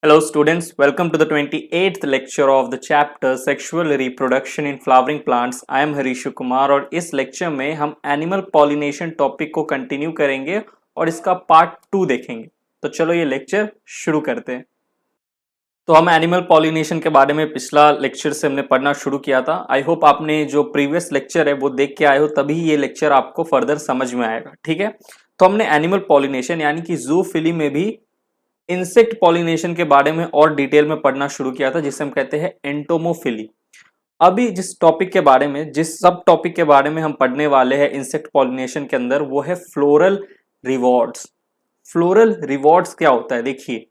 Hello students, welcome to the 28th lecture of the chapter Sexual Reproduction in Flowering Plants. I am हरीशु Kumar और इस lecture में हम animal pollination topic को continue करेंगे और इसका पार्ट 2 देखेंगे। तो चलो ये लेक्चर शुरू करते हैं। तो हम एनिमल पॉलिनेशन के बारे में पिछला लेक्चर से हमने पढ़ना शुरू किया था। आई होप आपने जो प्रीवियस लेक्चर है वो देख के आए हो, तभी ये लेक्चर आपको फर्दर समझ में आएगा। ठीक है, तो हमने एनिमल पॉलिनेशन यानी कि जूफिली में भी इंसेक्ट पॉलिनेशन के बारे में और डिटेल में पढ़ना शुरू किया था, जिसे हम कहते हैं एंटोमोफिली। अभी जिस टॉपिक के बारे में, जिस सब टॉपिक के बारे में हम पढ़ने वाले हैं इंसेक्ट पॉलिनेशन के अंदर, वो है फ्लोरल रिवॉर्ड्स। फ्लोरल रिवॉर्ड्स क्या होता है, देखिए,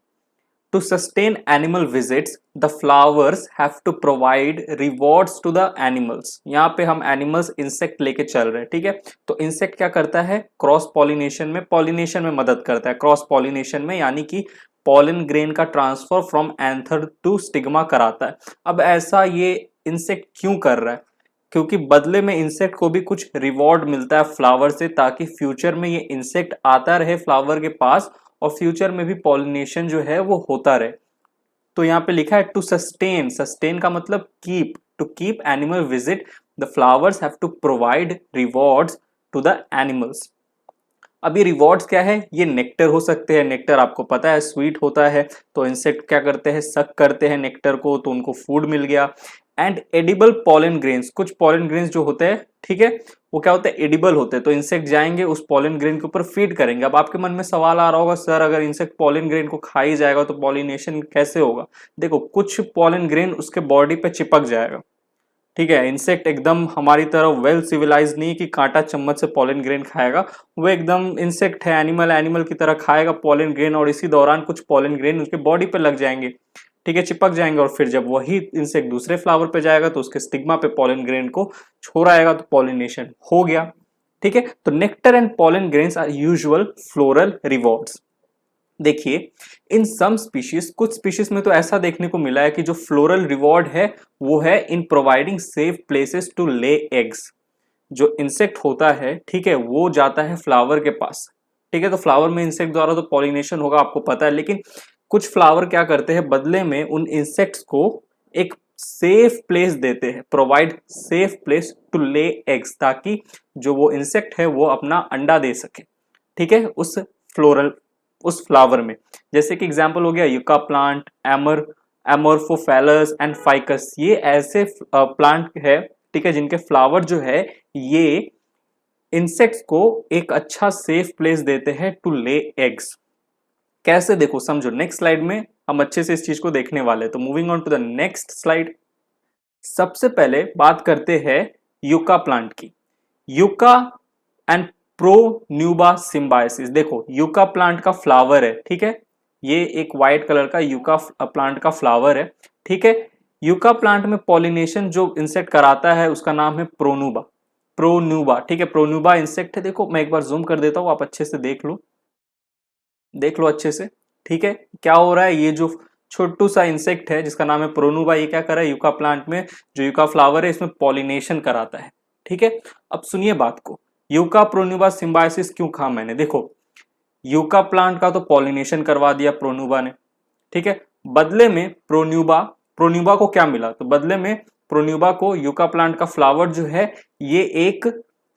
to sustain animal visits the flowers have to provide rewards to the animals. यहाँ पे हम एनिमल्स इंसेक्ट लेके चल रहे हैं। ठीक है, तो इंसेक्ट क्या करता है, क्रॉस पॉलिनेशन में मदद करता है। क्रॉस पॉलिनेशन में यानी कि पॉलन ग्रेन का transfer from anther to stigma कराता है। अब ऐसा ये इंसेक्ट क्यों कर रहा है, क्योंकि बदले में इंसेक्ट को भी कुछ रिवॉर्ड मिलता है फ्लावर से, ताकि फ्यूचर में ये इंसेक्ट आता रहे फ्लावर के पास और फ्यूचर में भी पॉलिनेशन जो है वो होता रहे। तो यहाँ पे लिखा है टू सस्टेन, सस्टेन का मतलब keep, to keep animal visit the flowers have to provide rewards to the animals. अभी रिवॉर्ड्स क्या है, ये नेक्टर हो सकते हैं। नेक्टर आपको पता है स्वीट होता है, तो इंसेक्ट क्या करते हैं, सक करते हैं नेक्टर को, तो उनको फूड मिल गया। एंड एडिबल पॉलन ग्रेन्स, कुछ पॉलन ग्रेन्स जो होते हैं, ठीक है, वो क्या होते हैं, एडिबल होते हैं। तो इंसेक्ट जाएंगे उस पॉलन ग्रेन के ऊपर फीड करेंगे। अब आपके मन में सवाल आ रहा होगा, सर अगर इंसेक्ट पॉलन ग्रेन को खा ही जाएगा तो पॉलिनेशन कैसे होगा। देखो, कुछ पॉलन ग्रेन उसके बॉडी पे चिपक जाएगा। ठीक है, इंसेक्ट एकदम हमारी तरह वेल सिविलाइज नहीं कि कांटा चम्मच से पॉलन ग्रेन खाएगा। वो एकदम इंसेक्ट है, एनिमल की तरह खाएगा पॉलन ग्रेन, और इसी दौरान कुछ पॉलन ग्रेन उसके बॉडी पे लग जाएंगे। ठीक है, चिपक जाएंगे, और फिर जब वही इंसेक्ट दूसरे फ्लावर पे जाएगा तो उसके स्टिग्मा पे पॉलन ग्रेन को छोड़ाएगा, तो पॉलिनेशन हो गया। ठीक है, तो nectar and pollen grains are usual floral rewards. देखिए, इन सम स्पीशीज, कुछ स्पीशीज में तो ऐसा देखने को मिला है कि जो फ्लोरल रिवॉर्ड है वो है in providing safe places to lay eggs. जो इंसेक्ट होता है, ठीक है, वो जाता है फ्लावर के पास। ठीक है, तो फ्लावर में इंसेक्ट द्वारा तो पॉलिनेशन होगा, आपको पता है, लेकिन कुछ फ्लावर क्या करते हैं, बदले में उन इंसेक्ट्स को एक सेफ प्लेस देते हैं, provide safe place to lay eggs, ताकि जो वो इंसेक्ट है वो अपना अंडा दे सके। ठीक है, उस फ्लावर में। जैसे कि एग्जांपल हो गया yucca plant, amorphophallus and ficus. ये ऐसे प्लांट है, ठीक है, जिनके फ्लावर जो है ये इंसेक्ट्स को एक अच्छा सेफ प्लेस देते हैं टू ले एग्स। कैसे, देखो समझो, नेक्स्ट स्लाइड में हम अच्छे से इस चीज को देखने वाले हैं। तो moving on to the next slide. सबसे पहले बात करते हैं यूका प्लांट की। Yucca and pronuba symbiosis. देखो, यूका प्लांट का फ्लावर है, ठीक है, ये एक व्हाइट कलर का यूका प्लांट का फ्लावर है। ठीक है, यूका प्लांट में पॉलिनेशन जो इंसेक्ट कराता है उसका नाम है प्रोन्यूबा। प्रोन्यूबा, ठीक है, प्रोन्यूबा इंसेक्ट है। देखो मैं एक बार जूम कर देता हूं, आप अच्छे से देख लो अच्छे से। ठीक है, क्या हो रहा है, ये जो छोटू सा इंसेक्ट है जिसका नाम है प्रोन्यूबा, ये क्या कर रहा है, यूका प्लांट में जो यूका फ्लावर है इसमें पॉलिनेशन कराता है। ठीक है, अब सुनिए बात को, यूका प्रोन्यूबा सिम्बायोसिस क्यों कहा मैंने। देखो, यूका प्लांट का तो पॉलिनेशन करवा दिया प्रोन्यूबा ने, ठीक है, बदले में प्रोन्यूबा को क्या मिला, तो बदले में प्रोन्यूबा को यूका प्लांट का फ्लावर जो है ये एक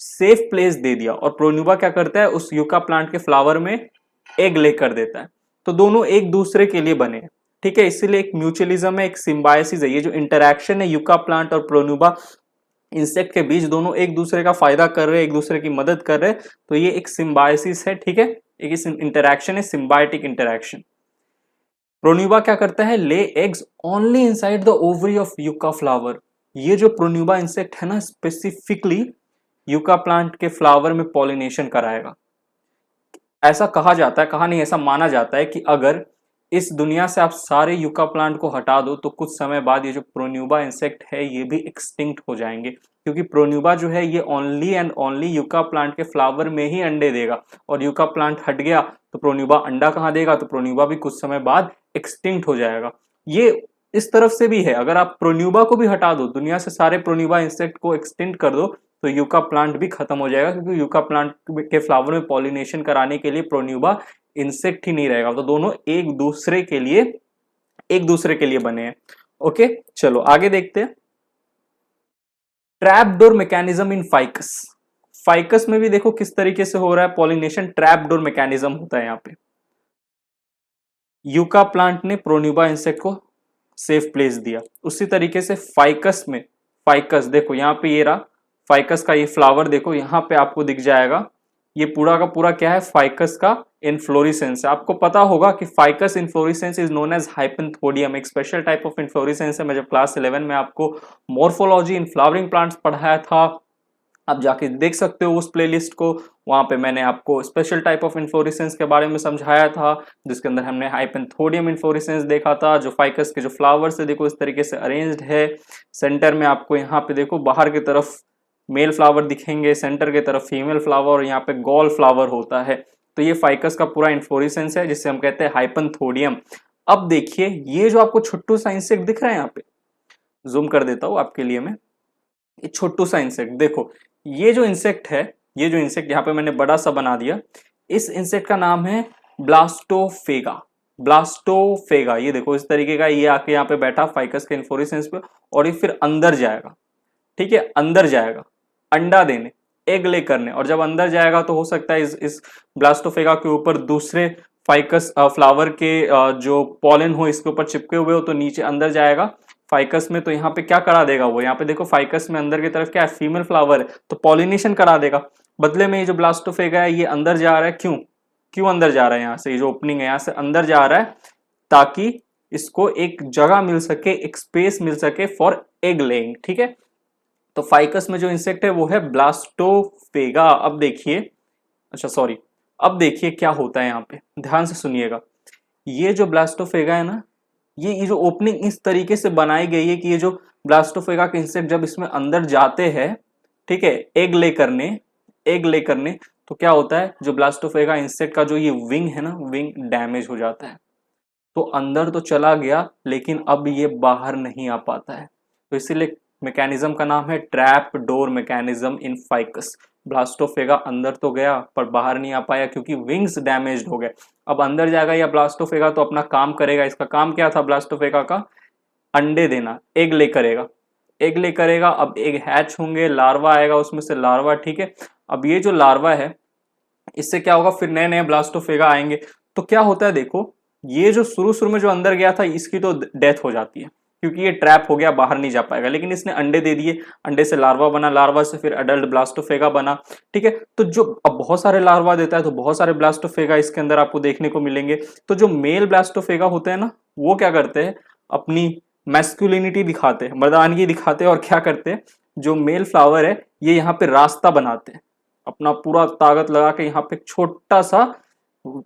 सेफ प्लेस दे दिया, और प्रोन्यूबा क्या करता है, उस यूका प्लांट के फ्लावर में एग लेकर देता है। तो दोनों एक दूसरे के लिए बने। ठीक है, इसीलिए एक म्यूचुअलिज्म है, एक सिम्बायोसिस है। ये जो इंटरैक्शन है यूका प्लांट और प्रोन्यूबा इंसेक्ट के बीच, दोनों एक दूसरे का फायदा कर रहे हैं, एक दूसरे की मदद कर रहे हैं, तो ये एक सिम्बायोसिस है। ठीक है, एक इंटरैक्शन है, सिम्बायोटिक इंटरैक्शन। प्रोन्यूबा क्या करता है, lay eggs only inside the ovary of yucca flower. ये जो प्रोन्यूबा इंसेक्ट है ना, स्पेसिफिकली यूका प्लांट के फ्लावर में पॉलिनेशन कराएगा। ऐसा कहा जाता है, कहा नहीं, ऐसा माना जाता है कि अगर इस दुनिया से आप सारे यूका प्लांट को हटा दो तो कुछ समय बाद ये जो प्रोन्यूबा इंसेक्ट है ये भी एक्सटिंक्ट हो जाएंगे, क्योंकि प्रोन्यूबा जो है ये only and only yucca plant के फ्लावर में ही अंडे देगा, और यूका प्लांट हट गया तो प्रोन्यूबा अंडा कहाँ देगा, तो प्रोन्यूबा भी कुछ समय बाद एक्सटिंक्ट हो जाएगा। ये इस तरफ से भी है, अगर आप प्रोन्यूबा को भी हटा दो, दुनिया से सारे प्रोन्यूबा इंसेक्ट को एक्सटिंक्ट कर दो, तो यूका प्लांट भी खत्म हो जाएगा, क्योंकि यूका प्लांट के फ्लावर में पॉलिनेशन कराने के लिए प्रोन्यूबा इंसेक्ट ही नहीं रहेगा। तो दोनों एक दूसरे के लिए एक दूसरे के लिए बने हैं। ओके, चलो आगे देखते हैं। Trap door mechanism in ficus. Ficus में भी देखो किस तरीके से हो रहा है पॉलिनेशन, ट्रैप डोर मैकेनिज्म होता है यहाँ पे। यूका प्लांट ने प्रोन्यूबा इंसेक्ट को सेफ प्लेस दिया, उसी तरीके से फाइकस में, फाइकस देखो यहाँ पे ये रहा फाइकस का ये फ्लावर, देखो यहाँ पे आपको दिख जाएगा, ये पूरा का पूरा क्या है, फाइकस का इनफ्लोरिसेंस है। आपको पता होगा कि ficus inflorescence is known as hypanthodium, एक स्पेशल टाइप ऑफ इनफ्लोरिसेंस है। मैं जब क्लास 11 में आपको मॉर्फोलॉजी इन फ्लावरिंग प्लांट्स पढ़ाया था, आप जाके देख सकते हो उस प्लेलिस्ट को, वहां पे मैंने आपको स्पेशल टाइप ऑफ इन्फ्लोरेसेंस के बारे में समझाया था, जिसके अंदर हमने हाइपेंथोडियम इन्फ्लोरेसेंस देखा था। जो फाइकस के जो फ्लावर्स है देखो इस तरीके से अरेंज्ड है, सेंटर में आपको यहाँ पे देखो बाहर की तरफ मेल फ्लावर दिखेंगे, सेंटर की तरफ फीमेल फ्लावर, और यहाँ पे गॉल फ्लावर होता है। तो ये फाइकस का पूरा इन्फ्लोरेसेंस है जिसे हम कहते हैं हाइपेंथोडियम। अब देखिए ये जो आपको छोटू सा इंसेक्ट दिख रहा है, यहाँ पे जूम कर देता हूं आपके लिए मैं, ये छोटू सा इंसेक्ट देखो, ये जो इंसेक्ट है, ये जो इंसेक्ट यहाँ पे मैंने बड़ा सा बना दिया, इस इंसेक्ट का नाम है ब्लास्टोफेगा। ब्लास्टोफेगा ये देखो इस तरीके का, ये आके यहाँ पे बैठा फाइकस के इन्फ्लोरेसेंस पे, और ये फिर अंदर जाएगा, ठीक है, अंदर जाएगा अंडा देने, एग ले करने, और जब अंदर जाएगा तो हो सकता है इस ब्लास्टोफेगा के ऊपर दूसरे फाइकस फ्लावर के जो पॉलन हो इसके ऊपर चिपके हुए हो, तो नीचे अंदर जाएगा फाइकस में। तो यहाँ पे क्या करा देगा वो, यहाँ पे देखो फाइकस में अंदर की तरफ क्या है, फीमेल फ्लावर है, तो पॉलिनेशन करा देगा। बदले में ये जो ब्लास्टोफेगा है ये अंदर जा रहा है, क्यों क्यों अंदर जा रहा है, यहाँ से ये जो ओपनिंग है यहाँ से अंदर जा रहा है, ताकि इसको एक जगह मिल सके, एक स्पेस मिल सके फॉर एग लेइंग, ठीक है। तो फाइकस में जो इंसेक्ट है वो है ब्लास्टोफेगा। अब देखिए, अच्छा सॉरी, अब देखिए क्या होता है यहाँ पे, ध्यान से सुनिएगा। ये जो ब्लास्टोफेगा है ना, ये जो ओपनिंग इस तरीके से बनाई गई है कि ये जो ब्लास्टोफेगा के इंसेक्ट जब इसमें अंदर जाते हैं, ठीक है, एग ले करने, एग ले करने, तो क्या होता है, जो ब्लास्टोफेगा इंसेक्ट का जो ये विंग है ना, विंग डैमेज हो जाता है। तो अंदर तो चला गया लेकिन अब ये बाहर नहीं आ पाता है। तो इसीलिए मैकेनिज्म का नाम है trap door mechanism in ficus. Blastophaga अंदर तो गया पर बाहर नहीं आ पाया क्योंकि विंग्स डैमेज्ड हो गए। अब अंदर जाएगा या ब्लास्टोफेगा तो अपना काम करेगा। इसका काम क्या था ब्लास्टोफेगा का, अंडे देना, एग ले करेगा, एग ले करेगा। अब एग हैच होंगे, लार्वा आएगा उसमें से लार्वा, ठीक है। अब ये जो लार्वा है इससे क्या होगा, फिर नए नए ब्लास्टोफेगा आएंगे। तो क्या होता है देखो, ये जो शुरू में जो अंदर गया था इसकी तो डेथ हो जाती है क्योंकि ये ट्रैप हो गया, बाहर नहीं जा पाएगा। लेकिन इसने अंडे दे दिए, अंडे से लार्वा बना, लार्वा से फिर अडल्ट ब्लास्टोफेगा बना, ठीक है। तो जो अब बहुत सारे लार्वा देता है तो बहुत सारे ब्लास्टोफेगा इसके अंदर आपको देखने को मिलेंगे। तो जो मेल ब्लास्टोफेगा होते हैं ना, वो क्या करते हैं, अपनी मैस्कुलिनिटी दिखाते हैं, मर्दानगी दिखाते हैं, और क्या करते हैं, जो मेल फ्लावर है ये यहाँ पे रास्ता बनाते हैं, अपना पूरा ताकत लगा के यहाँ पे छोटा सा,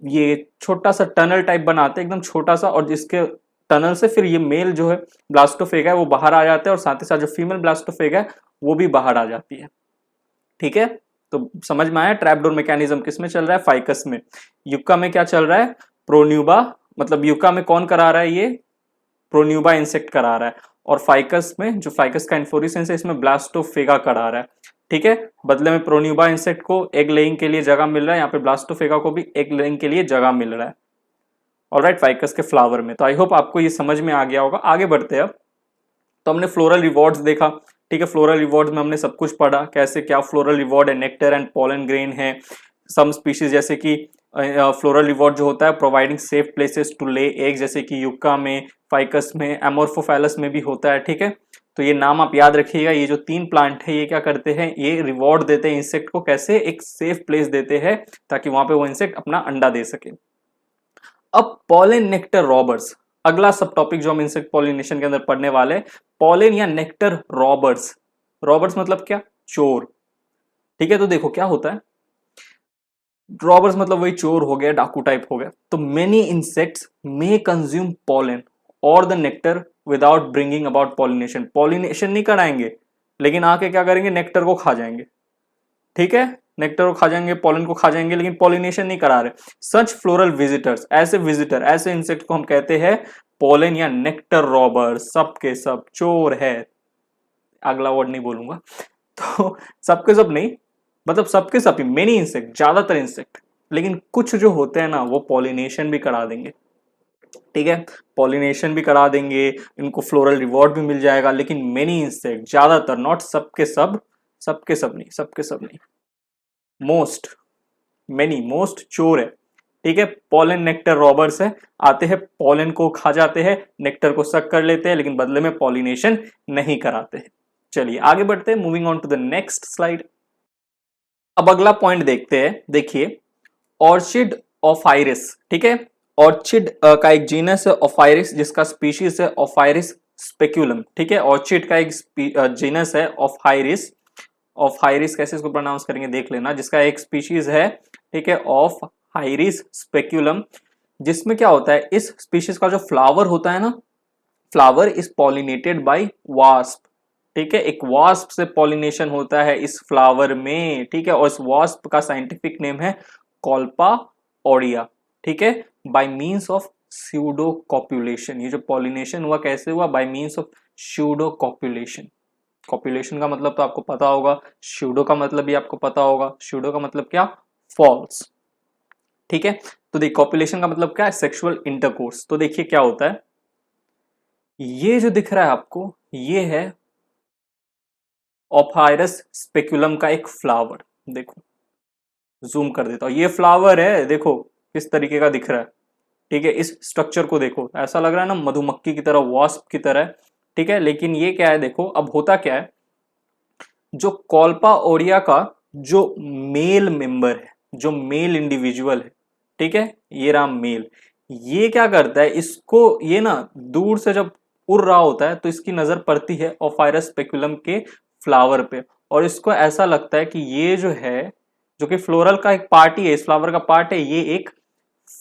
ये छोटा सा टनल टाइप बनाते हैं, एकदम छोटा सा, और जिसके टनल से फिर ये मेल जो है ब्लास्टोफेगा है वो बाहर आ जाते हैं, और साथ ही साथ जो फीमेल ब्लास्टोफेगा है वो भी बाहर आ जाती है, ठीक है। तो समझ में आया ट्रैपडोर मैकेनिज्म किस में चल रहा है, फाइकस में। युक्का में क्या चल रहा है, प्रोन्यूबा, मतलब युक्का में कौन करा रहा है, ये प्रोन्यूबा इंसेक्ट करा रहा है, और फाइकस में जो फाइकस का इन्फ्लोरेसेंस है इसमें ब्लास्टोफेगा करा रहा है, ठीक है। बदले में प्रोन्यूबा इंसेक्ट को एग लेइंग के लिए जगह मिल रहा है, यहाँ पे ब्लास्टोफेगा को भी एग लेइंग के लिए जगह मिल रहा है, ऑलराइट, फाइकस के फ्लावर में। तो आई होप आपको ये समझ में आ गया होगा। आगे बढ़ते हैं अब। तो हमने फ्लोरल रिवॉर्ड्स देखा, ठीक है। फ्लोरल रिवॉर्ड्स में हमने सब कुछ पढ़ा, कैसे क्या फ्लोरल रिवॉर्ड है, नेक्टर एंड पोलन ग्रेन है। सम स्पीशीज जैसे कि फ्लोरल रिवॉर्ड जो होता है providing safe places to lay egg, जैसे कि युक्का में, फाइकस में, एमोर्फोफैलस में भी होता है, ठीक है। तो ये नाम आप याद रखिएगा। ये जो 3 प्लांट है ये क्या करते हैं, ये रिवॉर्ड देते हैं इंसेक्ट को, कैसे, एक सेफ प्लेस देते हैं ताकि वहां पे वो इंसेक्ट अपना अंडा दे सके। अब पॉलन नेक्टर रॉबर्स, अगला सब टॉपिक जो हम इंसेक्ट पॉलिनेशन के अंदर पढ़ने वाले, पॉलन या नेक्टर रॉबर्स। रॉबर्स मतलब क्या, चोर, ठीक है। तो देखो क्या होता है, रॉबर्स मतलब वही चोर हो गया, डाकू टाइप हो गया। तो मेनी इंसेक्ट्स मे कंज्यूम पॉलन और the nectar without bringing about pollination. Pollination नहीं कराएंगे लेकिन आके क्या करेंगे, नेक्टर को खा जाएंगे, ठीक है, नेक्टर को खा जाएंगे, पॉलन को खा जाएंगे, लेकिन पॉलिनेशन नहीं करा रहे। सच फ्लोरल विजिटर्स, ऐसे विजिटर, ऐसे इंसेक्ट को हम कहते हैं पॉलन या नेक्टर रॉबर। सब के सब चोर है, अगला वर्ड नहीं बोलूंगा। तो सबके सब नहीं, मतलब सबके सब ही, मेनी इंसेक्ट, ज्यादातर इंसेक्ट, लेकिन कुछ जो होते हैं ना वो पॉलिनेशन भी करा देंगे, ठीक है, पॉलिनेशन भी करा देंगे, इनको फ्लोरल रिवॉर्ड भी मिल जाएगा। लेकिन मेनी इंसेक्ट, ज्यादातर, नॉट सबके सब, सबके सब नहीं, सबके सब नहीं, मोस्ट, मेनी, मोस्ट चोर है। ठीक है, पॉलन नेक्टर रॉबर्स है, आते हैं पॉलन को खा जाते हैं, नेक्टर को सक कर लेते हैं, लेकिन बदले में पॉलिनेशन नहीं कराते हैं। चलिए आगे बढ़ते हैं, moving on to the next slide. अब अगला पॉइंट देखते हैं, देखिए, ऑर्चिड ऑफ आइरिस। ठीक है, ऑर्चिड का एक जीनस है ऑफाइरिस, जिसका स्पीशीज है ऑफाइरिस स्पेक्यूलम। ठीक है, ऑर्चिड का एक जीनस है ऑफाइरिस, ऑफाइरिस कैसे इसको प्रोनाउंस करेंगे देख लेना, जिसका एक स्पीशीज है, ठीक है, ऑफ हाइरिस स्पेक्यूलम। जिसमें क्या होता है, इस स्पीशीज का जो फ्लावर होता है ना, flower is pollinated bye wasp. ठीक है, एक वास्प से पॉलिनेशन होता है इस फ्लावर में। ठीक है, और इस वास्प का साइंटिफिक नेम है कॉल्पा ओडिया। ठीक है, bye means of pseudo copulation. ये जो पॉलिनेशन हुआ कैसे हुआ, bye means of pseudo copulation. Copulation का मतलब तो आपको पता होगा, स्यूडो का मतलब भी आपको पता होगा। स्यूडो का मतलब क्या, फॉल्स। ठीक है, तो देखिए कॉपुलेशन का मतलब क्या है, सेक्सुअल इंटरकोर्स। तो देखिए क्या होता है, ये जो दिख रहा है आपको, ये है ऑफाइरस स्पेक्युलम का एक फ्लावर। देखो, जूम कर देता हूं, ये फ्लावर है, देखो किस तरीके का दिख रहा है। ठीक है, इस स्ट्रक्चर को देखो, ऐसा लग रहा है ना मधुमक्खी की तरह, वास्प की तरह। ठीक है, लेकिन ये क्या है, देखो अब होता क्या है, जो कॉल्पा ओडिया का जो मेल मेंबर है, जो मेल इंडिविजुअल है, ठीक है, ये रहा मेल, ये क्या करता है, इसको ये ना दूर से जब उड़ रहा होता है तो इसकी नजर पड़ती है ओफायरस स्पेक्युलम के फ्लावर पे, और इसको ऐसा लगता है कि ये जो है, जो कि फ्लोरल का एक पार्ट ही है, इस फ्लावर का पार्ट है, ये एक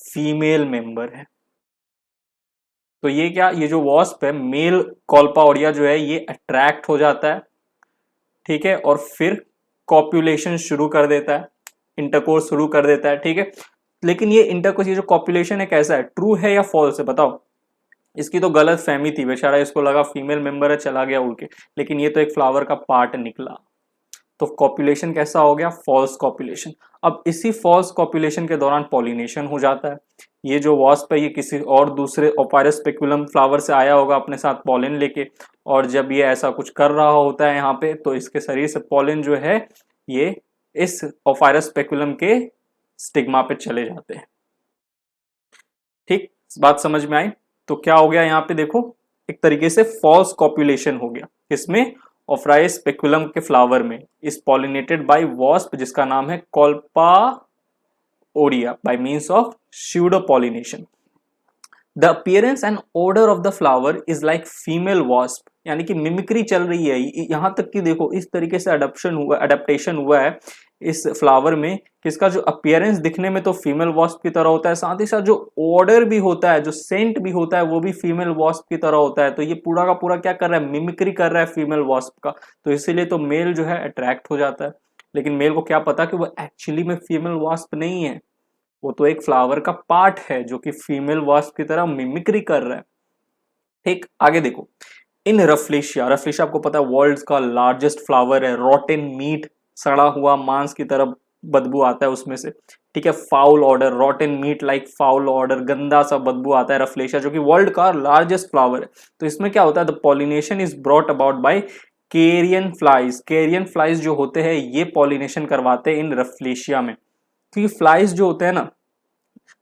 फीमेल मेंबर है। तो ये क्या, ये जो वॉस्प है, मेल कॉल्पाओडिया जो है, ये अट्रैक्ट हो जाता है। ठीक है, और फिर कॉपुलेशन शुरू कर देता है, इंटरकोर्स शुरू कर देता है। ठीक है, लेकिन ये इंटरकोर्स, ये जो कॉपुलेशन है कैसा है, ट्रू है या फॉल्स है, बताओ। इसकी तो गलत फहमी थी, बेचारा इसको लगा फीमेल मेंबर है, चला गया उड़ के, लेकिन ये तो एक फ्लावर का पार्ट निकला। तो कॉपुलेशन कैसा हो गया, फॉल्स कॉपुलेशन। अब इसी फॉल्स कॉपुलेशन के दौरान पॉलिनेशन हो जाता है। ये जो वॉस्प है, ये किसी और दूसरे ओपायरस स्पेक्युलम फ्लावर से आया होगा अपने साथ पॉलन लेके, और जब ये ऐसा कुछ कर रहा होता है यहाँ पे, तो इसके शरीर से पॉलन जो है, ये इस ओपायरस स्पेक्युलम के स्टिग्मा पे चले जाते हैं। ठीक, बात समझ में आई। तो क्या हो गया यहाँ पे, देखो एक तरीके से फॉल्स कॉपुलेशन हो गया, इसमें ऑफराइस स्पेक्युलम के फ्लावर में, इज पॉलिनेटेड बाय वॉस्प, जिसका नाम है Colpa aurea, by means of pseudo pollination. The appearance and order of the flower is like female wasp, यानी कि मिमिक्री चल रही है। यहां तक कि देखो इस तरीके से अडेप्टेशन हुआ है इस फ्लावर में, किसका जो अपीयरेंस दिखने में तो फीमेल वॉस्प की तरह होता है, साथ ही साथ जो ऑर्डर भी होता है, जो सेंट भी होता है, वो भी फीमेल वॉस्प की तरह होता है। तो ये पूरा का पूरा क्या कर रहा है, मिमिक्री कर रहा है फीमेल वॉस्प का। तो इसीलिए तो मेल जो है अट्रैक्ट हो जाता है, लेकिन मेल को क्या पता कि वो एक्चुअली में फीमेल वॉस्प नहीं है, वो तो एक फ्लावर का पार्ट है जो कि फीमेल वॉस्प की तरह मिमिक्री कर रहा है। ठीक, आगे देखो, इन रफलेशिया, रफलेशिया आपको पता है वर्ल्ड का लार्जेस्ट फ्लावर है, रॉटेन मीट, सड़ा हुआ मांस की तरह बदबू आता है उसमें से। ठीक है, foul order, rotten meat like foul order, गंदा सा बदबू आता है रफलेशिया, जो कि वर्ल्ड का लार्जेस्ट फ्लावर है। तो इसमें क्या होता है, the pollination is brought about by carrion flies. Carrion flies जो होते हैं, ये पॉलिनेशन करवाते हैं इन रफलेशिया में। क्योंकि फ्लाइज जो होते हैं ना,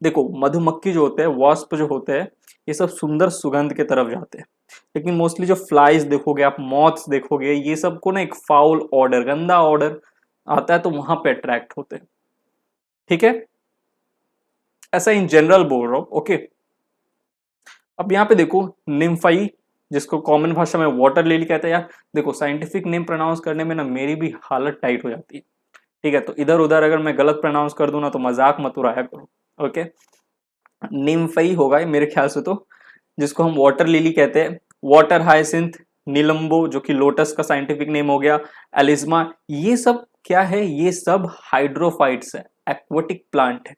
देखो मधुमक्खी जो होते हैं, वॉस्प जो होते हैं, ये सब सुंदर सुगंध के तरफ जाते हैं, लेकिन मोस्टली जो फ्लाइज देखोगे आप, मॉथ्स देखोगे, ये सबको ना एक फाउल ऑर्डर, गंदा ऑर्डर आता है, तो वहां पे अट्रैक्ट होते हैं। ठीक है, ऐसा इन जनरल बोल रहा हूं, ओके। अब यहाँ पे देखो निम्फाई, जिसको कॉमन भाषा में वाटर लिली कहते हैं। यार देखो साइंटिफिक नेम प्रोनाउंस करने में ना मेरी भी हालत टाइट हो जाती है। ठीक है, तो इधर उधर अगर मैं गलत प्रोनाउंस कर दूं ना, तो मजाक मत उड़ाया करो, ओके। निम्फई होगा मेरे ख्याल से, तो जिसको हम वाटर लिली कहते हैं। वाटर हाइसिंथ, नीलंबो जो कि लोटस का साइंटिफिक नेम हो गया, एलिज्मा, ये सब क्या है, ये सब हाइड्रोफाइट्स है, एक्वाटिक प्लांट है।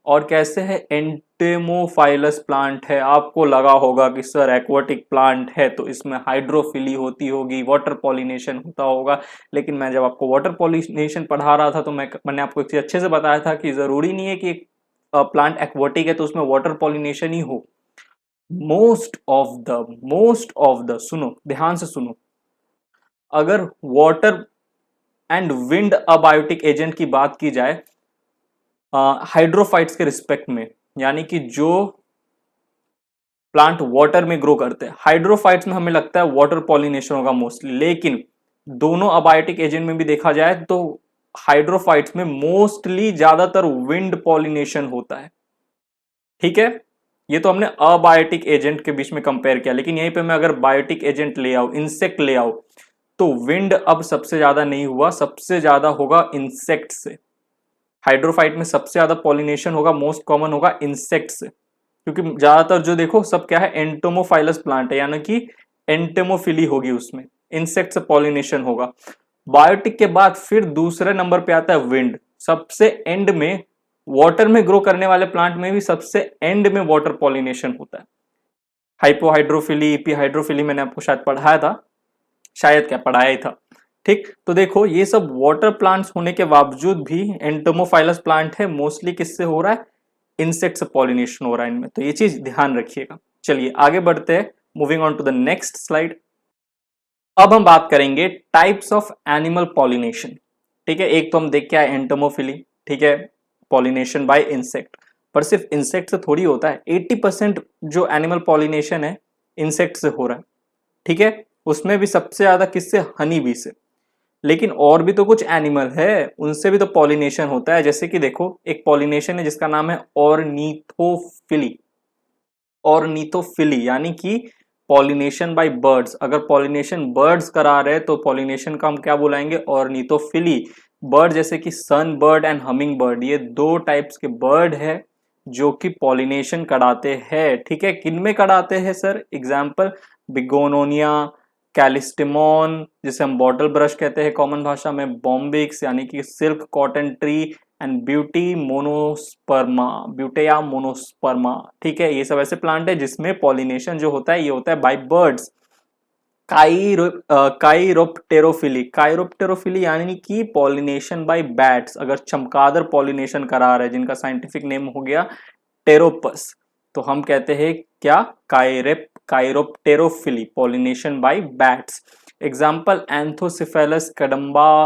और कैसे है, एंटेमोफाइलस प्लांट है। आपको लगा होगा कि सर एक्वाटिक प्लांट है तो इसमें हाइड्रोफिली होती होगी, वाटर पॉलिनेशन होता होगा, लेकिन मैं जब आपको वाटर पॉलिनेशन पढ़ा रहा था तो मैंने आपको एक चीज अच्छे से बताया था कि जरूरी नहीं है कि एक प्लांट एक्वाटिक है तो उसमें वाटर पॉलिनेशन ही हो। मोस्ट ऑफ द सुनो, ध्यान से सुनो, अगर water and wind abiotic agent की बात की जाए हाइड्रोफाइट्स के रिस्पेक्ट में, यानी कि जो प्लांट वाटर में ग्रो करते हैं, हाइड्रोफाइट्स में हमें लगता है वाटर पॉलिनेशन होगा मोस्टली, लेकिन दोनों अबायोटिक एजेंट में भी देखा जाए तो हाइड्रोफाइट्स में मोस्टली ज्यादातर विंड पॉलिनेशन होता है। ठीक है, ये तो हमने अबायोटिक एजेंट के बीच में कंपेयर किया, लेकिन यहीं पे मैं अगर बायोटिक एजेंट ले आऊं, इंसेक्ट ले आऊं, तो विंड अब सबसे ज्यादा नहीं हुआ, सबसे ज्यादा होगा इंसेक्ट से। हाइड्रोफाइट में सबसे ज्यादा पॉलिनेशन होगा, मोस्ट कॉमन होगा इंसेक्ट से, क्योंकि ज्यादातर जो देखो सब क्या है, एंटोमोफाइलस प्लांट है, यानी कि एंटेमोफिली होगी, उसमें इंसेक्ट से पॉलिनेशन होगा। बायोटिक के बाद फिर दूसरे नंबर पे आता है विंड, सबसे एंड में, वाटर में ग्रो करने वाले प्लांट में भी सबसे एंड में वाटर पॉलिनेशन होता है। हाइपोहाइड्रोफिली, एपीहाइड्रोफिली मैंने आपको शायद पढ़ाया था, शायद क्या पढ़ाया ही था। ठीक, तो देखो ये सब वाटर प्लांट्स होने के बावजूद भी एंटोमोफाइलस प्लांट है, मोस्टली किससे हो रहा है, इंसेक्ट से पॉलिनेशन हो रहा है इनमें, तो ये चीज ध्यान रखिएगा। चलिए आगे बढ़ते हैं, moving on to the next slide. अब हम बात करेंगे टाइप्स ऑफ एनिमल पॉलिनेशन। ठीक है, एक तो हम देख के आए एंटोमोफिली, ठीक है, पॉलिनेशन बाय इंसेक्ट, पर सिर्फ इंसेक्ट से थोड़ी होता है, 80% जो एनिमल पॉलिनेशन है इंसेक्ट से हो रहा है। ठीक है, उसमें भी सबसे ज्यादा किससे, हनी बी से, लेकिन और भी तो कुछ एनिमल है उनसे भी तो पॉलिनेशन होता है। जैसे कि देखो एक पॉलिनेशन है जिसका नाम है ऑर्निथोफिली, ऑर्निथोफिली यानी कि पॉलिनेशन बाय बर्ड्स। अगर पॉलिनेशन बर्ड्स करा रहे तो पॉलिनेशन का हम क्या बुलाएंगे, ऑर्निथोफिली। बर्ड जैसे कि सन बर्ड एंड हमिंग बर्ड, ये दो टाइप्स के बर्ड है जो कि पॉलिनेशन कराते हैं। ठीक है, किन में कराते हैं सर, एग्जाम्पल बिगोनोनिया, कैलिस्टिमोन जिसे हम बॉटल ब्रश कहते हैं कॉमन भाषा में, बॉम्बिक्स यानी कि silk cotton tree, and Butea monosperma, Butea monosperma. ठीक है, ये सब ऐसे प्लांट है जिसमें पॉलिनेशन जो होता है ये होता है बाय बर्ड्स। काइरोप्टेरोफिली, काइरोप्टेरोफिली यानी कि पॉलिनेशन बाय बैट्स। अगर चमगादड़ पॉलिनेशन करा रहे हैं जिनका साइंटिफिक नेम हो गया टेरोपस, तो हम कहते हैं क्या, काइरोप्टेरोफिली, पॉलिनेशन बाय बैट्स। एग्जाम्पल एंथोसिफेलस कडम्बा,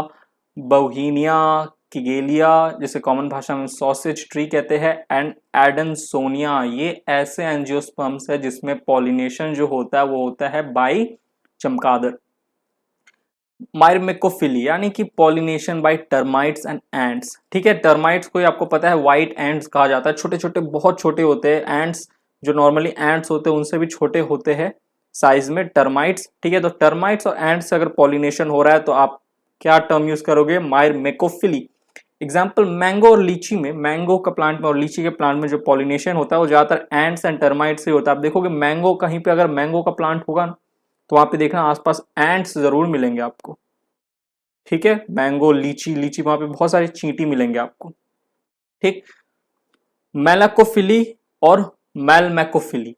बोहीनिया, किगेलिया जिसे कॉमन भाषा में सॉसेज ट्री कहते हैं, एंड एडनसोनिया, ये ऐसे एंजियोस्पर्म्स है जिसमें पॉलिनेशन जो होता है वो होता है बाय चमगादड़। मायरमेकोफिली यानी कि pollination by termites and ants. ठीक है, टर्माइट्स को आपको पता है व्हाइट एंट्स कहा जाता है, छोटे छोटे बहुत छोटे होते हैं, एंट्स जो नॉर्मली एंट्स होते हैं उनसे भी छोटे होते हैं साइज में टर्माइट्स। ठीक है, तो टर्माइट्स और एंट्स से अगर पॉलिनेशन हो रहा है तो आप क्या टर्म यूज करोगे, मायरमेकोफिली। एग्जाम्पल मैंगो और लीची में, मैंगो का प्लांट में और लीची के प्लांट में जो पॉलिनेशन होता है वो ज्यादातर एंट्स एंड टर्माइट्स से होता है। आप देखोगे मैंगो, कहीं पे अगर मैंगो का प्लांट होगा तो वहां पे देखना आसपास एंट्स जरूर मिलेंगे आपको। ठीक है, मैंगो, लीची, लीची वहां पे बहुत सारे चींटी मिलेंगे आपको। ठीक, मेलाकोफिली और मेलमैकोफिली,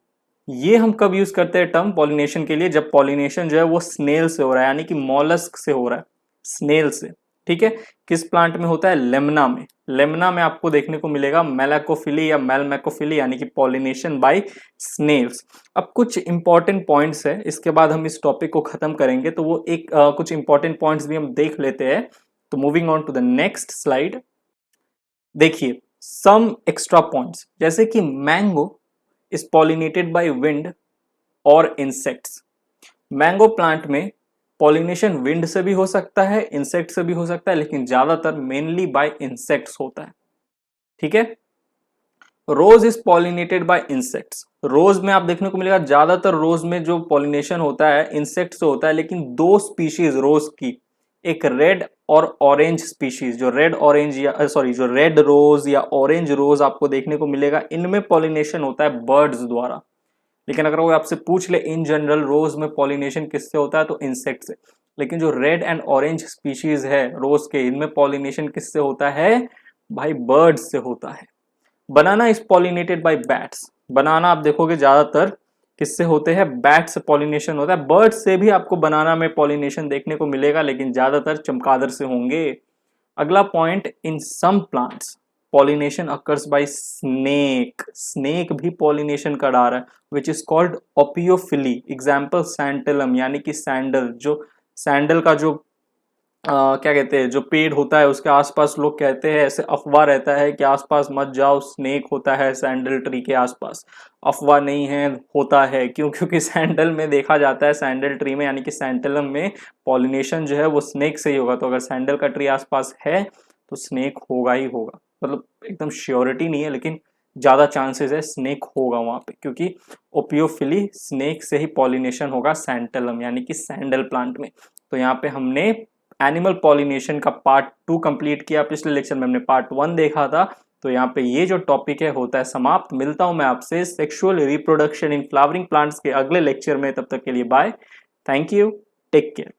ये हम कब यूज करते हैं टर्म पॉलिनेशन के लिए, जब पॉलिनेशन जो है वो स्नेल से हो रहा है, यानी कि मॉलस्क से हो रहा है, स्नेल से। ठीक है, किस प्लांट में होता है, लेमना में। लेमना में आपको देखने को मिलेगा मेलाकोफिली या मेलमैकोफिली यानी कि पॉलिनेशन बाय स्नेल्स। अब कुछ इंपॉर्टेंट पॉइंट्स है, इसके बाद हम इस टॉपिक को खत्म करेंगे, तो वो एक कुछ इंपॉर्टेंट पॉइंट्स भी हम देख लेते हैं। तो moving on to the next slide, देखिए सम एक्स्ट्रा पॉइंट्स, जैसे कि mango is pollinated by wind और इंसेक्ट्स। मैंगो प्लांट में पॉलिनेशन विंड से भी हो सकता है, इंसेक्ट से भी हो सकता है, लेकिन ज्यादातर मेनली बाय इंसेक्ट्स होता है। ठीक है, रोज इज पॉलिनेटेड बाय इंसेक्ट्स। रोज में आप देखने को मिलेगा ज्यादातर रोज में जो पॉलिनेशन होता है इंसेक्ट से होता है, लेकिन दो स्पीशीज रोज की, एक रेड और ऑरेंज स्पीशीज, जो रेड ऑरेंज या सॉरी जो रेड रोज या ऑरेंज रोज आपको देखने को मिलेगा, इनमें पॉलिनेशन होता है बर्ड्स द्वारा। लेकिन अगर कोई आपसे पूछ ले इन जनरल रोज में पॉलिनेशन किससे होता है, तो इंसेक्ट से। लेकिन जो रेड एंड ऑरेंज स्पीशीज है रोज के, इनमें पॉलिनेशन किससे होता है, भाई बर्ड्स से होता है। बनाना इज पॉलिनेटेड बाय बैट्स। बनाना आप देखोगे ज्यादातर किससे होते हैं, बैट से पॉलिनेशन होता है। बर्ड से भी आपको बनाना में पॉलिनेशन देखने को मिलेगा, लेकिन ज्यादातर चमगादड़ से होंगे। अगला point, in some plants, pollination occurs by snake, snake भी पॉलिनेशन करा रहा है, which is called ophiophily. Example santalum, यानी कि सैंडल, जो सैंडल का जो क्या कहते हैं, जो पेड़ होता है उसके आसपास लोग कहते हैं, ऐसे अफवाह रहता है कि आसपास मत जाओ, स्नेक होता है सैंडल ट्री के आसपास। अफवाह नहीं है, होता है। क्यों? क्योंकि सैंडल में देखा जाता है, सैंडल ट्री में यानी कि सैंटलम में पॉलिनेशन जो है वो स्नेक से ही होगा। तो अगर सैंडल का ट्री आसपास है तो स्नेक होगा ही होगा। मतलब एकदम श्योरिटी नहीं है, लेकिन ज्यादा चांसेस है स्नेक होगा वहां पे, क्योंकि ओपियोफिली स्नेक से ही पॉलिनेशन होगा सैंटलम यानी कि सैंडल प्लांट में। तो यहाँ पे हमने एनिमल पॉलिनेशन का पार्ट 2 कंप्लीट किया। पिछले लेक्चर में हमने पार्ट 1 देखा था। तो यहाँ पे ये जो टॉपिक है होता है समाप्त। मिलता हूं मैं आपसे sexual reproduction in flowering plants के अगले लेक्चर में। तब तक के लिए bye, thank you, take care.